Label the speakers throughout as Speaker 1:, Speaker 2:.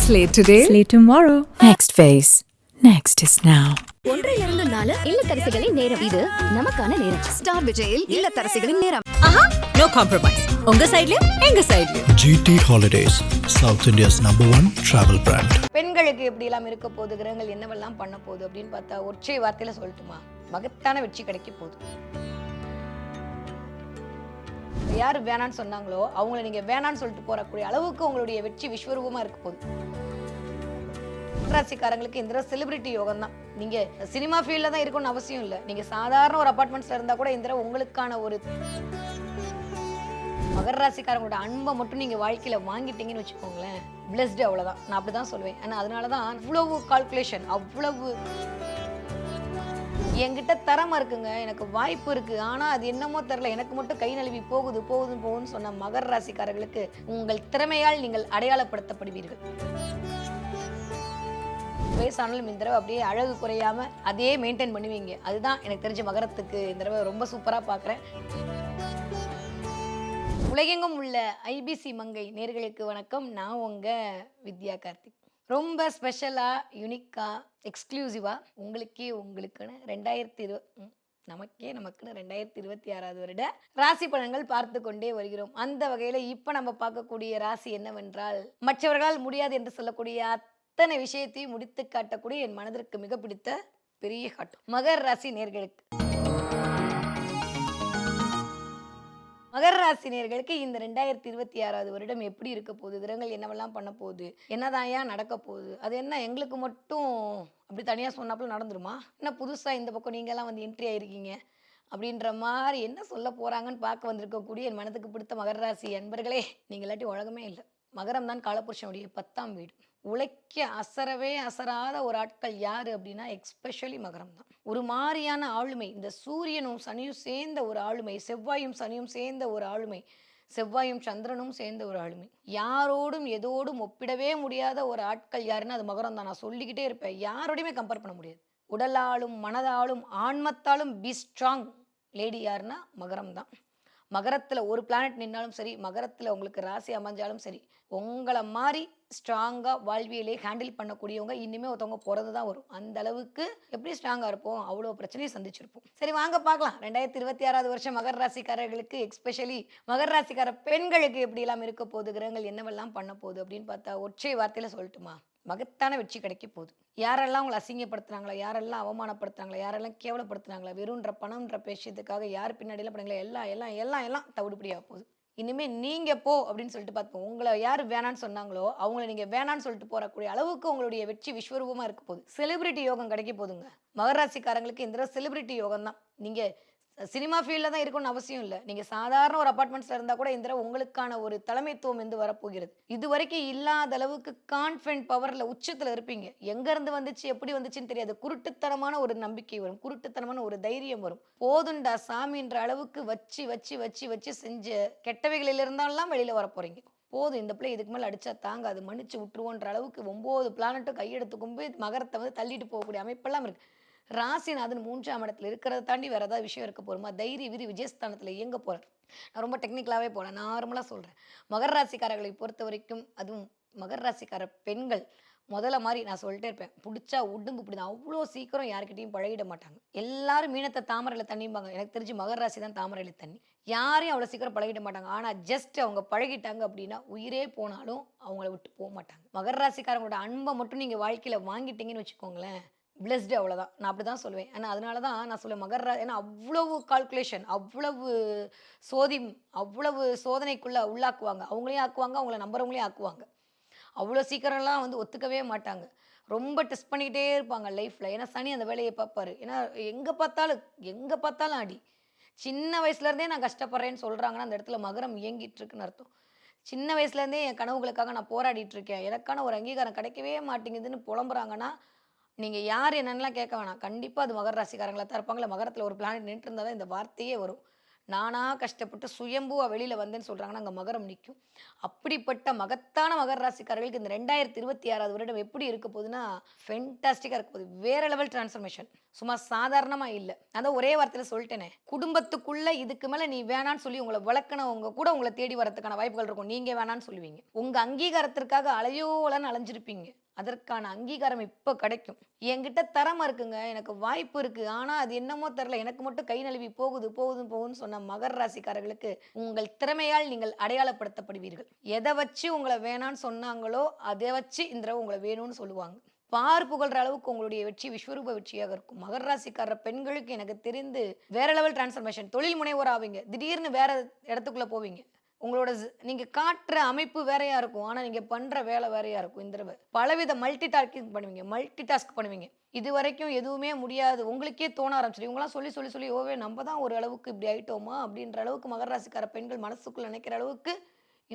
Speaker 1: Slate today,
Speaker 2: Slate tomorrow.
Speaker 3: Next phase. Next is now.
Speaker 4: ஒன்றிலிருந்து 4 இல்லத்தரசிகளின் நேரம். இது நமக்கான நேரம். ஸ்டார் விஜயில் இல்லத்தரசிகளின் நேரம்.
Speaker 5: No compromise. உங்க சைடுலயும் எங்க சைடுலயும்.
Speaker 6: GT Holidays, South India's #1 travel brand.
Speaker 7: பெண்களுக்கு எப்படி எல்லாம் இருக்க போகுது, கிரகங்கள் என்னவெல்லாம் பண்ண போகுது அப்படின்னு பார்த்தா ஒற்றை வார்த்தையில சொல்லட்டுமா, மகத்தான வெற்றி கிடைக்க போகுது. யாரு வேணான்னு சொன்னாங்களோ அவங்கள நீங்க வேணான்னு சொல்லிட்டு போறக்கூடிய அளவுக்கு உங்களுடைய வெற்றி விஸ்வரூபமா இருக்க போகுது. ராசிக்காரங்களுக்கு இந்த செலிபிரிட்டி யோகம் தான். நீங்க சினிமா ஃபீல்ட்ல தான் இருக்கணும்னு அவசியம் இல்லை. நீங்க சாதாரண ஒரு அபார்ட்மெண்ட்ஸ்ல இருந்தா கூட இந்த உங்களுக்கான ஒரு மகர ராசிக்காரங்களோட அன்பை மட்டும் நீங்க வாழ்க்கையில வாங்கிட்டீங்கன்னு வச்சுக்கோங்களேன், பிளஸ்டு, அவ்வளவுதான். நான் அப்படிதான் சொல்லுவேன். ஆனா அதனாலதான் அவ்வளவு கால்குலேஷன், அவ்வளவு என்கிட்ட திறமை இருக்குங்க, எனக்கு வாய்ப்பு இருக்கு, ஆனா அது என்னமோ தெரியல, எனக்கு மட்டும் கை நழுவி போகுதுன்னு சொன்ன மகர ராசிக்காரர்களுக்கு உங்கள் திறமையால் நீங்கள் அடையாளப்படுத்தப்படுவீர்கள். வயசானாலும் இந்த தடவை அப்படியே அழகு குறையாம அதே மெயின்டைன் பண்ணுவீங்க. அதுதான் எனக்கு தெரிஞ்ச மகரத்துக்கு இந்த தடவை ரொம்ப சூப்பரா பாக்குறேன். உலகெங்கும் உள்ள ஐபிசி மங்கை நேர்களுக்கு வணக்கம். நான் உங்க வித்யா கார்த்திக். ரொம்ப ஸ்பெஷலா, யுனிக்கா, எக்ஸ்க்ளூசிவா உங்களுக்குன்னு 2026 வருட ராசி பலன்கள் பார்த்து கொண்டே வருகிறோம். அந்த வகையில இப்ப நம்ம பார்க்கக்கூடிய ராசி என்னவென்றால், மற்றவர்களால் முடியாது என்று சொல்லக்கூடிய அத்தனை விஷயத்தையும் முடித்து காட்டக்கூடிய என் மனதிற்கு மிக பிடித்த பெரிய காட்டும் மகர ராசி நேர்களுக்கு. மகர ராசி நேர்களுக்கு இந்த 2026 வருடம் எப்படி இருக்க போகுது, கிரகங்கள் என்னவெல்லாம் பண்ண போகுது, என்னதான் நடக்க போகுது, அது என்ன எங்களுக்கு மட்டும் அப்படி தனியாக சொன்னாப்புல நடந்துருமா, என்ன புதுசா இந்த பக்கம் நீங்கெல்லாம் வந்து என்ட்ரி ஆயிருக்கீங்க அப்படின்ற மாதிரி என்ன சொல்ல போறாங்கன்னு பார்க்க வந்திருக்கக்கூடிய என் மனதுக்கு பிடித்த மகர ராசி அன்பர்களே, நீங்க இல்லாட்டி உலகமே இல்லை. மகரம் தான் காலபுருஷனுடைய 10ஆம் வீடு. உழைக்க அசரவே அசராத ஒரு ஆட்கள் யாரு அப்படின்னா எக்ஸ்பெஷலி மகரம் தான். ஒரு மாதிரியான ஆளுமை, இந்த சூரியனும் சனியும் சேர்ந்த ஒரு ஆளுமை, செவ்வாயும் சனியும் சேர்ந்த ஒரு ஆளுமை, செவ்வாயும் சந்திரனும் சேர்ந்த ஒரு ஆளுமை, யாரோடும் எதோடும் ஒப்பிடவே முடியாத ஒரு ஆட்கள் யாருன்னா அது மகரம் தான். நான் சொல்லிக்கிட்டே இருப்பேன், யாரோடையுமே கம்பேர் பண்ண முடியாது. உடலாலும் மனதாலும் ஆன்மத்தாலும் பி ஸ்ட்ராங் லேடி யாருன்னா மகரம் தான். மகரத்துல ஒரு பிளானட் நின்னாலும் சரி, மகரத்துல உங்களுக்கு ராசி அமைஞ்சாலும் சரி, உங்களை மாதிரி ஸ்ட்ராங்கா வாழ்வியலே ஹேண்டில் பண்ணக்கூடியவங்க இனிமே ஒருத்தவங்க பிறந்து தான் வரும். அந்த அளவுக்கு எப்படி ஸ்ட்ராங்கா இருப்போம், அவ்வளோ பிரச்சனையை சந்திச்சிருப்போம். சரி வாங்க பார்க்கலாம், 2026 வருஷம் மகர ராசிக்காரர்களுக்கு, எக்ஸ்பெஷலி மகர ராசிக்கார பெண்களுக்கு எப்படி எல்லாம் இருக்க போகுது, கிரகங்கள் என்னவெல்லாம் பண்ண போகுது அப்படின்னு பார்த்தா ஒற்றை வார்த்தையில சொல்லட்டுமா, மகத்தான வெற்றி கிடைக்க போகுது. யாரெல்லாம் உங்களை அசிங்கப்படுத்துறாங்களா, யாரெல்லாம் அவமானப்படுத்துறாங்களா, யாரெல்லாம் கேவலப்படுத்துறாங்களா, வெறும்ன்ற பணம்ன்ற விஷயத்துக்காக யார் பின்னாடியெல்லாம் பண்ணுங்களா, எல்லாம் எல்லாம் எல்லாம் எல்லாம் தவிடுபடியாக போகுது. இனிமே நீங்க போ அப்படின்னு சொல்லிட்டு பார்ப்போம். உங்களை யார் வேணான்னு சொன்னாங்களோ அவங்கள நீங்க வேணான்னு சொல்லிட்டு போறக்கூடிய அளவுக்கு உங்களுடைய வெற்றி விஸ்வரூபமா இருக்க போகுது. செலிபிரிட்டி யோகம் கிடைக்க போகுதுங்க. மகராசிக்காரங்களுக்கு இந்த செலிபிரிட்டி யோகம் தான். நீங்க சினிமா ஃபீல்ட்ல தான் இருக்கணும்னு அவசியம் இல்லை. நீங்க சாதாரண ஒரு அபார்ட்மெண்ட்ஸ்ல இருந்தா கூட இந்த உங்களுக்கான ஒரு தலைமைத்துவம் வந்து வரப்போகிறது. இது வரைக்கும் இல்லாத அளவுக்கு கான்ஃபிடன்ட் பவர்ல உச்சத்துல இருப்பீங்க. எங்க இருந்து வந்துச்சு, எப்படி வந்துச்சுன்னு தெரியாது. குருட்டுத்தனமான ஒரு நம்பிக்கை வரும், குருட்டுத்தனமான ஒரு தைரியம் வரும். போதுண்டா சாமின்ற அளவுக்கு வச்சு வச்சு வச்சு வச்சு செஞ்ச கெட்டவைகளில் இருந்தாலும் வெளியில வர போறீங்க. போதும், இந்த பிள்ளை இதுக்கு மேலே அடிச்சா தாங்க, அது மன்னிச்சு விட்டுருவோன்ற அளவுக்கு 9 பிளானட்டும் கையெடுத்துக்கும் போய் மகரத்தை வந்து தள்ளிட்டு போகக்கூடிய அமைப்பெல்லாம் இருக்கு. ராசிநாதன் 3ஆம் இடத்துல இருக்கிறத தாண்டி வேற ஏதாவது விஷயம் இருக்க போருமா, தைரிய விதி விஜயஸ்தானத்துல இயங்க போறார். நான் ரொம்ப டெக்னிக்கலாவே போல நார்மலா சொல்றேன். மகர ராசிக்காரர்களை பொறுத்த வரைக்கும், அதுவும் மகர ராசிக்கார பெண்கள் முதல்ல மாதிரி நான் சொல்லிட்டே இருப்பேன், பிடிச்சா உடும்பு பிடிதான். அவ்வளோ சீக்கிரம் யாருக்கிட்டையும் பழகிட மாட்டாங்க. எல்லாரும் மீனத்தை தாமரையில தண்ணிம்பாங்க. எனக்கு தெரிஞ்சு மகர ராசி தான் தாமரையில தண்ணி. யாரையும் அவ்வளோ சீக்கிரம் பழகிட மாட்டாங்க. ஆனா ஜஸ்ட் அவங்க பழகிட்டாங்க அப்படின்னா உயிரே போனாலும் அவங்கள விட்டு போக மாட்டாங்க. மகர ராசிக்காரங்களோட அன்பை மட்டும் நீங்க வாழ்க்கையில வாங்கிட்டீங்கன்னு வச்சுக்கோங்களேன், பிளஸ்டு, அவ்வளோதான். நான் அப்படி தான் சொல்லுவேன். ஆனால் அதனால தான் நான் சொல்லுவேன் மகர, ஏன்னா அவ்வளவு கால்குலேஷன், அவ்வளவு அவ்வளவு சோதனைக்குள்ளே உள்ளாக்குவாங்க. அவங்களையும் ஆக்குவாங்க, அவங்கள நம்புறவங்களையும் ஆக்குவாங்க. அவ்வளோ சீக்கிரம்லாம் வந்து ஒத்துக்கவே மாட்டாங்க. ரொம்ப டெஸ்ட் பண்ணிக்கிட்டே இருப்பாங்க லைஃப்பில். ஏன்னா சனி அந்த வேலையை பார்ப்பாரு. ஏன்னா எங்கே பார்த்தாலும் அடி. சின்ன வயசுலேருந்தே நான் கஷ்டப்படுறேன்னு சொல்கிறாங்கன்னா அந்த இடத்துல மகரம் இயங்கிட்டு இருக்குன்னு அர்த்தம். சின்ன வயசுலேருந்தே என் கனவுகளுக்காக நான் போராடிட்டு இருக்கேன், எனக்கான ஒரு அங்கீகாரம் கிடைக்கவே மாட்டேங்குதுன்னு புலம்புறாங்கன்னா நீங்கள் யார் என்னென்னலாம் கேட்க வேணாம். கண்டிப்பாக அது மகர ராசிக்காரங்களாக தான் இருப்பாங்களே. மகரத்தில் ஒரு பிளானட் நின்று இருந்தால் தான் இந்த வார்த்தையே வரும். நானாக கஷ்டப்பட்டு சுயம்புவாக வெளியில் வந்தேன்னு சொல்கிறாங்கன்னா அங்கே மகரம் நிற்கும். அப்படிப்பட்ட மகத்தான மகர ராசிக்காரர்களுக்கு இந்த 2026 வருடம் எப்படி இருக்க போகுதுன்னா ஃபென்டாஸ்டிக்காக இருக்க போகுது. வேற லெவல் டிரான்ஸ்ஃபர்மேஷன். சும்மா சாதாரணமாக இல்லை. அதான் ஒரே வார்த்தையில் சொல்லிட்டேனே, குடும்பத்துக்குள்ளே இதுக்கு மேலே நீ வேணான்னு சொல்லி உங்களை வளர்க்கணவங்க கூட உங்களை தேடி வரதுக்கான வாய்ப்புகள் இருக்கும். நீங்கள் வேணான்னு சொல்லுவீங்க. உங்கள் அங்கீகாரத்திற்காக அலையோலன்னு அலைஞ்சிருப்பீங்க. அதற்கான அங்கீகாரம் இப்போ கிடைக்கும். என்கிட்ட திறமை இருக்குங்க, எனக்கு வாய்ப்பு இருக்குது, ஆனால் அது என்னமோ தெரில, எனக்கு மட்டும் கை நழுவி போகுதுன்னு சொன்ன மகர ராசிக்காரர்களுக்கு உங்கள் திறமையால் நீங்கள் அடையாளப்படுத்தப்படுவீர்கள். எதை வச்சு உங்களை வேணான்னு சொன்னாங்களோ அதை வச்சு இந்த தடவை உங்களை வேணும்னு சொல்லுவாங்க. பார் புகழ்ற அளவுக்கு உங்களுடைய வெற்றி விஸ்வரூப வெற்றியாக இருக்கும். மகர ராசிக்கார பெண்களுக்கு எனக்கு தெரிந்து வேற லெவல் டிரான்ஸ்ஃபர்மேஷன். தொழில் முனைவோர் ஆவீங்க. திடீர்னு வேற இடத்துக்குள்ளே போவீங்க. உங்களோட நீங்கள் காட்டுற அமைப்பு வேறையாக இருக்கும், ஆனால் நீங்கள் பண்ணுற வேலை வேறையாக இருக்கும். இந்த தடவை பலவித மல்டி டாஸ்க் பண்ணுவீங்க. இது வரைக்கும் எதுவுமே முடியாது உங்களுக்கே தோண ஆரம்பிச்சிடும். இவங்களாம் சொல்லி ஓவே நம்ம தான் ஒரு அளவுக்கு இப்படி ஆயிட்டோமா அப்படின்ற அளவுக்கு மகர ராசிக்கார பெண்கள் மனசுக்குள்ளே நினைக்கிற அளவுக்கு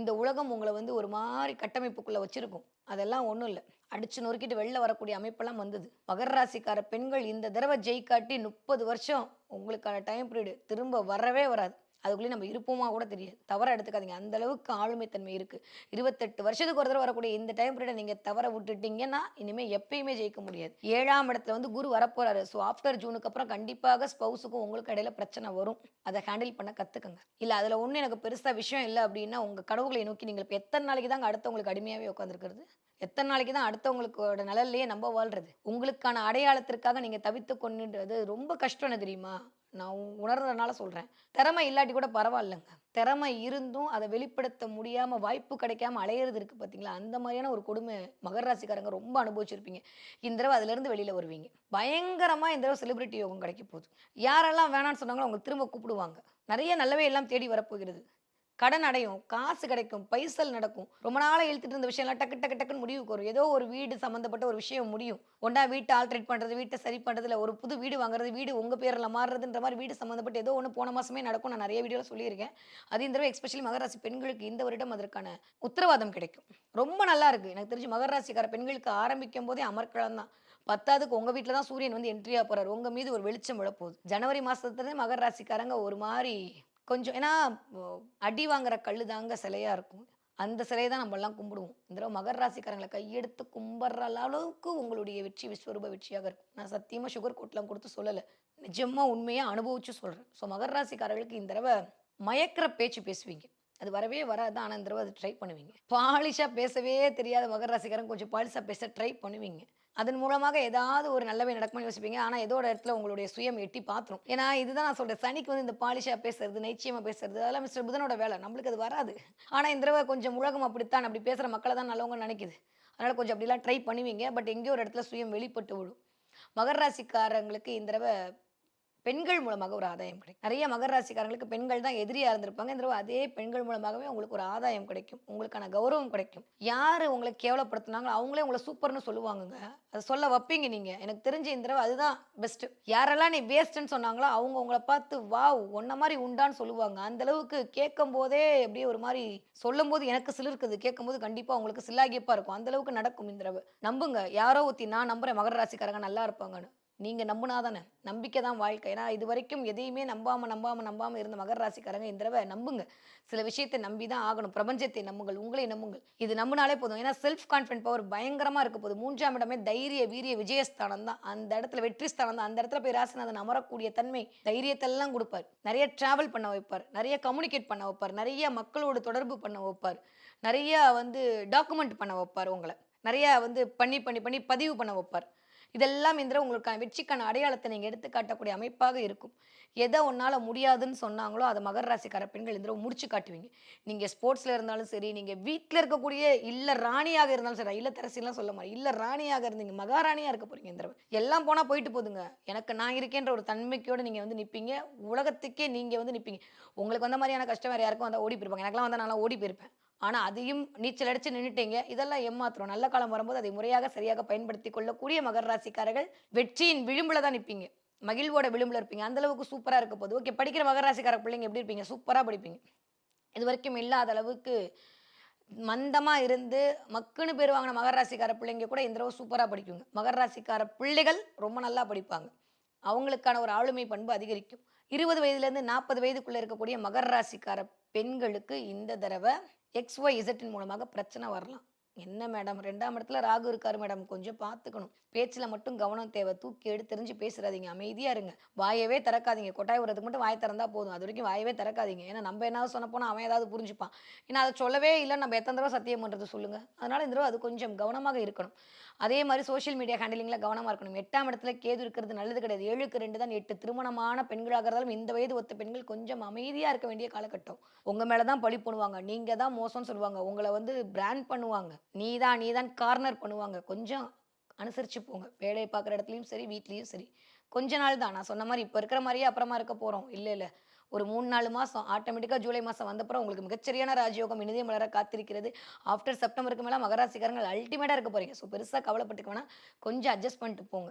Speaker 7: இந்த உலகம் உங்களை வந்து ஒரு மாதிரி கட்டமைப்புக்குள்ளே வச்சுருக்கும். அதெல்லாம் ஒன்றும் இல்லை, அடிச்சு நொறுக்கிட்டு வெளில வரக்கூடிய அமைப்பெல்லாம் வந்தது. மகர ராசிக்கார பெண்கள் இந்த தடவை ஜெயிக்காட்டி 30 வருஷம் உங்களுக்கான டைம் பீரியடு திரும்ப வரவே வராது. அதுக்குள்ளேயே நம்ம இருப்போமா கூட தெரியாது. தவற எடுத்துக்காதீங்க, அந்த அளவுக்கு ஆளுமைத்தன்மை இருக்குது. 28 வருஷத்துக்கு ஒரு தடவை வரக்கூடிய இந்த டைம் பீரியடை நீங்கள் தவற விட்டுட்டீங்கன்னா இனிமேல் எப்பயுமே ஜெயிக்க முடியாது. 7ஆம் இடத்துல வந்து குரு வரப்போறாரு. ஸோ ஆஃப்டர் ஜூனுக்கு அப்புறம் கண்டிப்பாக ஸ்பௌஸுக்கும் உங்களுக்கு இடையில பிரச்சனை வரும். அதை ஹேண்டில் பண்ண கற்றுக்கங்க. இல்லை அதில் ஒன்றும் எனக்கு பெருசாக விஷயம் இல்லை அப்படின்னா உங்கள் கடவுளை நோக்கி நீங்கள் இப்போ எத்தனை நாளைக்கு தாங்க அடுத்தவங்களுக்கு அடிமையாகவே உட்காந்துருக்கிறது? எத்தனை நாளைக்கு தான் அடுத்தவங்களுக்கோட நிழல்லையே நம்ம வாழ்றது? உங்களுக்கான அடையாளத்திற்காக நீங்கள் தவித்து கொண்டுன்றது ரொம்ப கஷ்டம்னு தெரியுமா? நான் உணர்றதுனால சொல்கிறேன். திறமை இல்லாட்டி கூட பரவாயில்லைங்க. திறமை இருந்தும் அதை வெளிப்படுத்த முடியாமல் வாய்ப்பு கிடைக்காம அலையிறது இருக்குது பார்த்தீங்களா? அந்த மாதிரியான ஒரு கொடுமை மகர ராசிக்காரங்க ரொம்ப அனுபவிச்சிருப்பீங்க. இந்த தடவை அதிலேருந்து வெளியில் வருவீங்க. பயங்கரமாக இந்த தடவை செலிபிரிட்டி யோகம் கிடைக்க போகுது. யாரெல்லாம் வேணான்னு சொன்னாங்களோ அவங்க திரும்ப கூப்பிடுவாங்க. நிறைய நல்லவே எல்லாம் தேடி வரப்போகிறது. கடன் அடையும், காசு கிடைக்கும், பைசல் நடக்கும். ரொம்ப நாளாக இழுத்துட்டு இருந்த விஷயம்லாம் டக்குன்னு முடிவுக்கு வரும். ஏதோ ஒரு வீடு சம்மந்தப்பட்ட ஒரு விஷயம் முடியும். ஒன்றா வீட்டை ஆல்ட்ரேட் பண்ணுறது, வீட்டை சரி பண்ணுறதுல ஒரு புது வீடு வாங்குறது, வீடு உங்கள் பேரில் மாறுறதுன்ற மாதிரி வீடு சம்மந்தப்பட்டு ஏதோ ஒன்று போன மாதமே நடக்கும். நான் நிறைய வீடியோவில் சொல்லியிருக்கேன். அது இந்த தடவை எஸ்பெஷலி மகராசி பெண்களுக்கு இந்த வருடம் அதற்கான உத்தரவாதம் கிடைக்கும். ரொம்ப நல்லா இருக்குது. எனக்கு தெரிஞ்சு மகராசிக்கார பெண்களுக்கு ஆரம்பிக்கும் போதே அமர்க்களம் தான். 10க்கு உங்கள் வீட்டில் தான் சூரியன் வந்து என்ட்ரியாக போகிறார். உங்கள் மீது ஒரு வெளிச்சம் விழப்போகுது. ஜனவரி மாதத்துலேருந்து மகர ராசிக்காரங்க ஒரு மாதிரி கொஞ்சம், ஏன்னா அடி வாங்குற கல் தாங்க சிலையாக இருக்கும். அந்த சிலையை தான் நம்மளாம் கும்பிடுவோம். இந்த தடவை மகர ராசிக்காரங்களை கையெடுத்து கும்பிட்ற அளவுக்கு உங்களுடைய வெற்றி விஸ்வரூப வெற்றியாக இருக்கும். நான் சத்தியமாக சுகர் கோட்லாம் கொடுத்து சொல்லலை, நிஜமாக உண்மையாக அனுபவிச்சு சொல்கிறேன். ஸோ மகர ராசிக்காரர்களுக்கு இந்த தடவை மயக்கிற பேச்சு பேசுவீங்க. அது வரவே வராது, ஆனால் இந்த தடவை அது ட்ரை பண்ணுவீங்க. பாலிஷாக பேசவே தெரியாத மகர ராசிக்காரங்க கொஞ்சம் பாலிஷாக பேச ட்ரை பண்ணுவீங்க. அதன் மூலமாக ஏதாவது ஒரு நல்லவே நடக்கும்னு யோசிப்பீங்க. ஆனால் ஏதோ ஒரு இடத்துல உங்களுடைய சுயம் எட்டி பார்த்துரும். ஏன்னா இதுதான் நான் சொல்கிறேன், சனிக்கு வந்து இந்த பாலிஷாக பேசுறது, நைச்சியமாக பேசுறது, அதெல்லாம் மிஸ்டர் புதனோட வேலை. நம்மளுக்கு அது வராது. ஆனால் இந்த தடவை கொஞ்சம் உலகம் அப்படித்தான், அப்படி பேசுகிற மக்களை தான் நல்லவங்க நினைக்குது. அதனால் கொஞ்சம் அப்படிலாம் ட்ரை பண்ணுவீங்க. பட் எங்கேயோ ஒரு இடத்துல சுயம் வெளிப்பட்டு விடும். மகர ராசிக்காரங்களுக்கு இந்த தடவை பெண்கள் மூலமாக ஒரு ஆதாயம் கிடைக்கும். நிறைய மகர ராசிக்காரங்களுக்கு பெண்கள் தான் எதிரியாக இருந்திருப்பாங்க. இந்த அதே பெண்கள் மூலமாகவே உங்களுக்கு ஒரு ஆதாயம் கிடைக்கும். உங்களுக்கான கௌரவம் கிடைக்கும். யார் உங்களை கேவலப்படுத்தினாங்களோ அவங்களே உங்களை சூப்பர்னு சொல்லுவாங்கங்க. அதை சொல்ல வைப்பீங்க நீங்கள். எனக்கு தெரிஞ்ச இந்த தடவை அதுதான் பெஸ்ட்டு. யாரெல்லாம் நீ வேஸ்ட்டுன்னு சொன்னாங்களோ அவங்க உங்களை பார்த்து வாவ் ஒன்ன மாதிரி உண்டான்னு சொல்லுவாங்க. அந்தளவுக்கு கேட்கும் போதே அப்படியே ஒரு மாதிரி சொல்லும் போது எனக்கு சிலிருக்குது. கேட்கும் போது கண்டிப்பாக உங்களுக்கு சில்லாகியப்பாக இருக்கும். அந்தளவுக்கு நடக்கும் இந்த தடவை. நம்புங்க. யாரோ ஊற்றி நான் நம்புகிறேன் மகர ராசிக்காரங்க நல்லா இருப்பாங்கன்னு. நீங்கள் நம்புனாதானே, நம்பிக்கை தான் வாழ்க்கை. ஏன்னா இது வரைக்கும் எதையுமே நம்பாமல் இருந்த மகர ராசிக்காரங்க இந்த தடவை நம்புங்க. சில விஷயத்தை நம்பி தான் ஆகணும். பிரபஞ்சத்தை நம்புங்கள், உங்களை நம்புங்கள். இது நம்பினாலே போதும். ஏன்னா செல்ஃப் கான்ஃபிடன்ட் பவர் பயங்கரமாக இருக்க போகுது. 3ஆம் இடமே தைரிய வீரிய விஜயஸ்தானம் தான். அந்த இடத்துல வெற்றி ஸ்தானம் தான். அந்த இடத்துல போய் ராசிநாதன் அமரக்கூடிய தன்மை தைரியத்தெல்லாம் கொடுப்பார். நிறைய ட்ராவல் பண்ண வைப்பார், நிறைய கம்யூனிகேட் பண்ண வைப்பார், நிறைய மக்களோட தொடர்பு பண்ண வைப்பார், நிறைய வந்து டாக்குமெண்ட் பண்ண வைப்பார், உங்களை நிறைய வந்து பண்ணி பதிவு பண்ண வைப்பார். இதெல்லாம் இந்த உங்களுக்கான வெற்றிக்கான அடையாளத்தை நீங்கள் எடுத்து காட்டக்கூடிய அமைப்பாக இருக்கும். எதை ஒன்றால் முடியாதுன்னு சொன்னாங்களோ அதை மகர ராசிக்கார பெண்கள் இந்த முடிச்சு காட்டுவீங்க. நீங்கள் ஸ்போர்ட்ஸில் இருந்தாலும் சரி, நீங்கள் வீட்டில் இருக்கக்கூடிய இல்லை ராணியாக இருந்தாலும் சரி, இல்லத்தரசிலாம் சொல்ல மாதிரி இல்லை ராணியாக இருந்தீங்க, மகாராணியாக இருக்க போகிறீங்க. இந்த எல்லாம் போனால் போயிட்டு போதுங்க. எனக்கு நான் இருக்கேன்ற ஒரு தன்மைக்கோடு நீங்கள் வந்து நிற்பீங்க. உலகத்துக்கே நீங்கள் வந்து நிற்பீங்க. உங்களுக்கு வந்த மாதிரியான கஷ்டம் வேறு யாருக்கும் வந்தால் ஓடி போயிருப்பாங்க. எனக்குலாம் வந்தால் நல்லா ஓடி போயிருப்பேன். ஆனால் அதையும் நீச்சல் அடித்து நின்றுட்டீங்க. இதெல்லாம் ஏமாத்திரம். நல்ல காலம் வரும்போது அதை முறையாக சரியாக பயன்படுத்தி கொள்ளக்கூடிய மகர ராசிக்காரர்கள் வெற்றியின் விளிம்பில் தான் நிற்பீங்க. மகிழ்வோட விளிம்பில் இருப்பீங்க. அந்தளவுக்கு சூப்பராக இருக்க போது. ஓகே, படிக்கிற மகர ராசிக்கார பிள்ளைங்க எப்படி இருப்பீங்க? சூப்பராக படிப்பீங்க. இது வரைக்கும் இல்லாத அளவுக்கு மந்தமாக இருந்து மக்குன்னு பேர் வாங்கின மகர ராசிக்கார பிள்ளைங்க கூட இந்த தடவை சூப்பராக படிக்குங்க. மகர ராசிக்கார பிள்ளைகள் ரொம்ப நல்லா படிப்பாங்க. அவங்களுக்கான ஒரு ஆளுமை பண்பு அதிகரிக்கும். 20 வயதுலேருந்து 40 வயதுக்குள்ளே இருக்கக்கூடிய மகர ராசிக்கார பெண்களுக்கு இந்த தடவை XYZ மூலமாக பிரச்சனை வரலாம். என்ன மேடம் 2ஆம் இடத்துல ராகு இருக்காரு மேடம், கொஞ்சம் பார்த்துக்கணும். பேச்சில் மட்டும் கவனம் தேவை. தூக்கி எடுத்தெறிஞ்சு பேசுறாதீங்க, அமைதியாக இருங்க. வாயவே திறக்காதீங்க. கொட்டாய் விடுறதுக்கு மட்டும் வாய் திறந்தா போதும், அது வரைக்கும் வாயவே திறக்காதீங்க. ஏன்னா நம்ம என்னாவது சொன்ன போனால் அவன் ஏதாவது புரிஞ்சுப்பான். ஏன்னா அதை சொல்லவே இல்லை, நம்ம எத்தனை தடவை சத்தியம் பண்ணுறது சொல்லுங்கள். அதனால் இந்த தடவை அது கொஞ்சம் கவனமாக இருக்கணும். அதே மாதிரி சோஷியல் மீடியா ஹேண்டிலிங்கில் கவனமாக இருக்கணும். 8ஆம் இடத்துல கேது இருக்கிறது நல்லது கிடையாது. 7க்கு 2 தான் 8. திருமணமான பெண்களாக இருந்தாலும் இந்த வயது ஒத்த பெண்கள் கொஞ்சம் அமைதியாக இருக்க வேண்டிய காலகட்டம். உங்கள் மேலே தான் பழி பண்ணுவாங்க, நீங்கள் தான் மோசம்னு சொல்லுவாங்க, உங்களை வந்து பிராண்ட் பண்ணுவாங்க, நீ தான் கார்னர் பண்ணுவாங்க. கொஞ்சம் அனுசரித்து போங்க. வேலையை பார்க்குற இடத்துலையும் சரி, வீட்லேயும் சரி. கொஞ்ச நாள் தான், நான் சொன்ன மாதிரி இப்போ இருக்கிற மாதிரியே அப்புறமா இருக்க போகிறோம் இல்லை. ஒரு 3-4 மாதம் ஆட்டோமேட்டிக்காக ஜூலை மாதம் வந்தப்புறம் உங்களுக்கு மிகச்சரியான ராஜயோகம் இனிதே மலர காத்திருக்கிறது. ஆஃப்டர் செப்டம்பருக்கு மேலே மகராசிக்காரங்கள் அல்டிமேட்டாக இருக்க போகிறீங்க. ஸோ பெருசாக கவலைப்பட்டுக்க வேணாம், கொஞ்சம் அட்ஜஸ்ட் பண்ணிட்டு போங்க.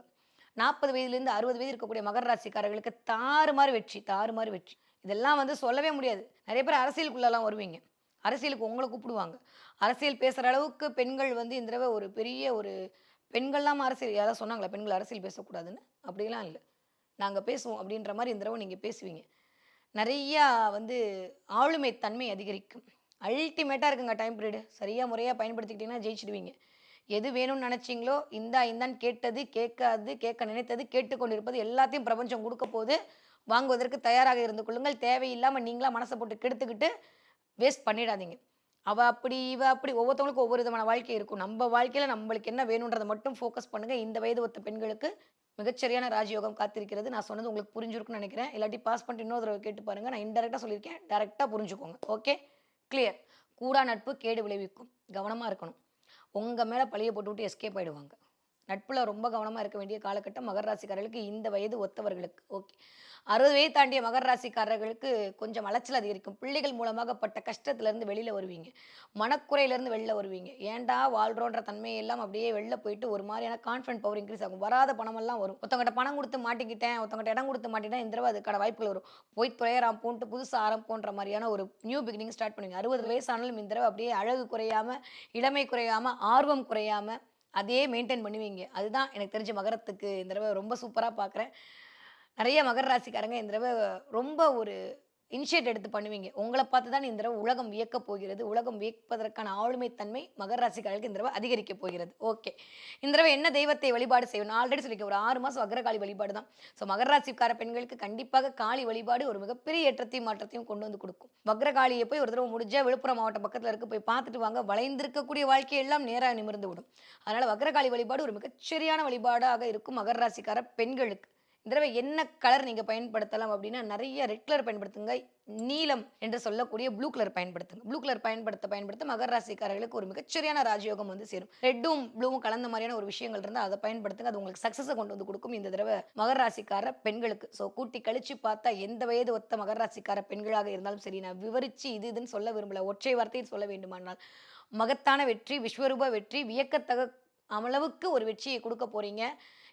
Speaker 7: 40 வயதுலேருந்து 60 வயது இருக்கக்கூடிய மகர ராசிக்காரர்களுக்கு தாறுமாறு வெற்றி. இதெல்லாம் வந்து சொல்லவே முடியாது. நிறைய பேர் அரசியலுக்குள்ளெல்லாம் வருவீங்க, அரசியலுக்கு உங்களை கூப்பிடுவாங்க. அரசியல் பேசுகிற அளவுக்கு பெண்கள் வந்து இந்த தடவை ஒரு பெரிய ஒரு பெண்கள்லாம் அரசியல் யாராவது சொன்னாங்களா பெண்கள் அரசியல் பேசக்கூடாதுன்னு? அப்படிலாம் இல்லை, நாங்கள் பேசுவோம் அப்படின்ற மாதிரி இந்த தடவை நீங்கள் பேசுவீங்க. நிறையா வந்து ஆளுமை தன்மை அதிகரிக்கும். அல்டிமேட்டாக இருக்குங்க டைம் பீரியடு. சரியாக முறையாக பயன்படுத்திக்கிட்டிங்கன்னா ஜெயிச்சிடுவீங்க. எது வேணும்னு நினச்சிங்களோ இந்தான்னு கேட்க நினைத்தது கேட்டுக்கொண்டிருப்பது எல்லாத்தையும் பிரபஞ்சம் கொடுக்க போது. வாங்குவதற்கு தயாராக இருந்து கொள்ளுங்கள். தேவையில்லாமல் நீங்களாக மனசை போட்டு கெடுத்துக்கிட்டு வேஸ்ட் பண்ணிடாதீங்க. இவ அப்படி ஒவ்வொருத்தவங்களுக்கும் ஒவ்வொரு விதமான வாழ்க்கை இருக்கும். நம்ம வாழ்க்கையில் நம்மளுக்கு என்ன வேணுன்றதை மட்டும் ஃபோக்கஸ் பண்ணுங்கள். இந்த வயது ஒத்த பெண்களுக்கு மிகச்சரியான ராஜயோகம் காத்திருக்கிறது. நான் சொன்னது உங்களுக்கு புரிஞ்சிருக்குன்னு நினைக்கிறேன். இல்லாட்டி பாஸ் பண்ணிட்டு இன்னொரு தடவை கேட்டு பாருங்கள். நான் இன்டெரக்டாக சொல்லியிருக்கேன், டேரெக்டாக புரிஞ்சுக்கோங்க. Okay, clear. கூடா நட்பு கேடு விளைவிக்கும், கவனமாக இருக்கணும். உங்கள் மேலே பழியை போட்டுவிட்டு எஸ்கேப் ஆகிடுவாங்க. நட்பில் ரொம்ப கவனமாக இருக்க வேண்டிய காலகட்டம் மகர ராசிக்காரர்களுக்கு இந்த வயது ஒத்தவர்களுக்கு. ஓகே, 60 வயது தாண்டிய மகர ராசிக்காரர்களுக்கு கொஞ்சம் அலைச்சல் அதிகரிக்கும். பிள்ளைகள் மூலமாக பட்ட கஷ்டத்துலேருந்து வெளியில் வருவீங்க, மனக்குறையிலேருந்து வெளில வருவீங்க. ஏன்டா வாழ்கிறோன்ற தன்மையெல்லாம் அப்படியே வெளில போயிட்டு ஒரு மாதிரியான கான்ஃபிடன்ட் பவர் இன்க்ரீஸ் ஆகும். வராத பணமெல்லாம் வரும். ஒருத்தவங்கிட்ட பணம் கொடுத்து மாட்டிக்கிட்டேன், ஒருத்தவங்கிட்ட இடம் கொடுத்து மாட்டிட்டேன், இந்த தடவை அதுக்கான வாய்ப்புகள் வரும். போய் துறையறாம் போன்ட்டு புதுசாக ஆரம்பிப்போன்ற மாதிரியான ஒரு நியூ பிகினிங் ஸ்டார்ட் பண்ணுவீங்க. 60 வயசானாலும் இந்த தடவை அப்படியே அழகு குறையாமல், இளமை குறையாமல், ஆர்வம் குறையாமல் அதே மெயின்டைன் பண்ணுவீங்க. அதுதான் எனக்கு தெரிஞ்ச மகரத்துக்கு இந்த தடவை ரொம்ப சூப்பராக பார்க்குறேன். நிறைய மகர ராசிக்காரங்க இந்த தடவை ரொம்ப ஒரு இனிஷியேட் எடுத்து பண்ணுவீங்க. உங்களை பார்த்து தான் இந்த தடவை உலகம் வியக்க போகிறது. உலகம் வியப்பதற்கான ஆளுமை தன்மை மகர ராசிக்காரர்களுக்கு இந்த தடவை அதிகரிக்க போகிறது. ஓகே, இந்த தடவை என்ன தெய்வத்தை வழிபாடு செய்யணும்? நான் ஆல்ரெடி சொல்லியிருக்கேன், ஒரு 6 மாதம் வக்ரகாளி வழிபாடு தான். ஸோ மகர ராசிக்கார பெண்களுக்கு கண்டிப்பாக காளி வழிபாடு ஒரு மிகப்பெரிய ஏற்றத்தையும் மாற்றத்தையும் கொண்டு வந்து கொடுக்கும். வக்ரகாளியை போய் ஒரு தடவை முடிஞ்ச விழுப்புரம் மாவட்டம் பக்கத்தில் இருக்க போய் பார்த்துட்டு வாங்க. வளைந்திருக்கக்கூடிய வாழ்க்கையெல்லாம் நேராக நிமிர்ந்து விடும். அதனால் வக்ரகாளி வழிபாடு ஒரு மிகச்சரியான வழிபாடாக இருக்கும் மகர ராசிக்கார பெண்களுக்கு. இந்த தடவை என்ன கலர் நீங்கள் பயன்படுத்தலாம் அப்படின்னா, நிறைய ரெட் கலர் பயன்படுத்துங்க. நீலம் என்று சொல்லக்கூடிய ப்ளூ கலர் பயன்படுத்துங்க. ப்ளூ கலர் பயன்படுத்த மகர ராசிக்காரர்களுக்கு ஒரு மிகச்சரியான ராஜயோகம் வந்து சேரும். ரெட்டும் ப்ளூவும் கலந்த மாதிரியான ஒரு விஷயங்கள் இருந்தால் அதை பயன்படுத்துங்க. அது உங்களுக்கு சக்ஸஸை கொண்டு வந்து கொடுக்கும் இந்த தடவை மகர ராசிக்கார பெண்களுக்கு. ஸோ கூட்டி கழிச்சு பார்த்தா எந்த வயது ஒத்த மகர ராசிக்கார பெண்களாக இருந்தாலும் சரி, நான் விவரித்து இதுன்னு சொல்ல விரும்பல, ஒற்றை வார்த்தையில் சொல்ல வேண்டுமானால் மகத்தான வெற்றி, விஸ்வரூப வெற்றி, வியக்கத்தக அளவுக்கு ஒரு வெற்றியை கொடுக்க போறீங்க.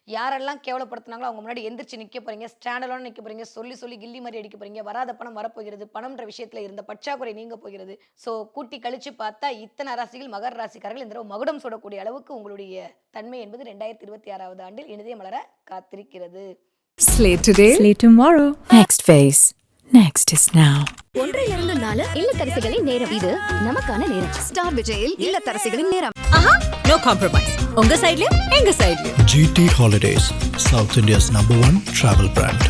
Speaker 7: யாரெல்லாம் கேவலப்படுத்தினாங்களோ அவங்க முன்னாடி எந்திரிச்சு நிற்க போறீங்க, ஸ்டாண்டலோன்னு நிற்க போறீங்க, சொல்லி கில்லி மாதிரி அடிக்க போறீங்க. வராத பணம் வரப்போகிறது, பணம்ன்ற விஷயத்துல இருந்த பற்றாக்குறை நீங்க போகிறது. ஸோ கூட்டி கழிச்சு பார்த்தா இத்தனை ராசிகள் மகர ராசிக்காரர்கள் இந்த தடவை மகுடம் சூடக்கூடிய அளவுக்கு உங்களுடைய தன்மை என்பது 2026ஆவது ஆண்டில் இனிதே மலர காத்திருக்கிறது.
Speaker 3: Slay today, slay tomorrow. Next phase. Next is now.
Speaker 4: 1-4 இல்லத்தரசிகளின் நேரம். இது நமக்கான நேரம். ஸ்டார் விஜயில் இல்லத்தரசிகளின் நேரம்.
Speaker 5: No compromise. உங்க சைடுலயும் எங்க சைடுலயும்.
Speaker 6: GT Holidays, South India's #1 travel brand.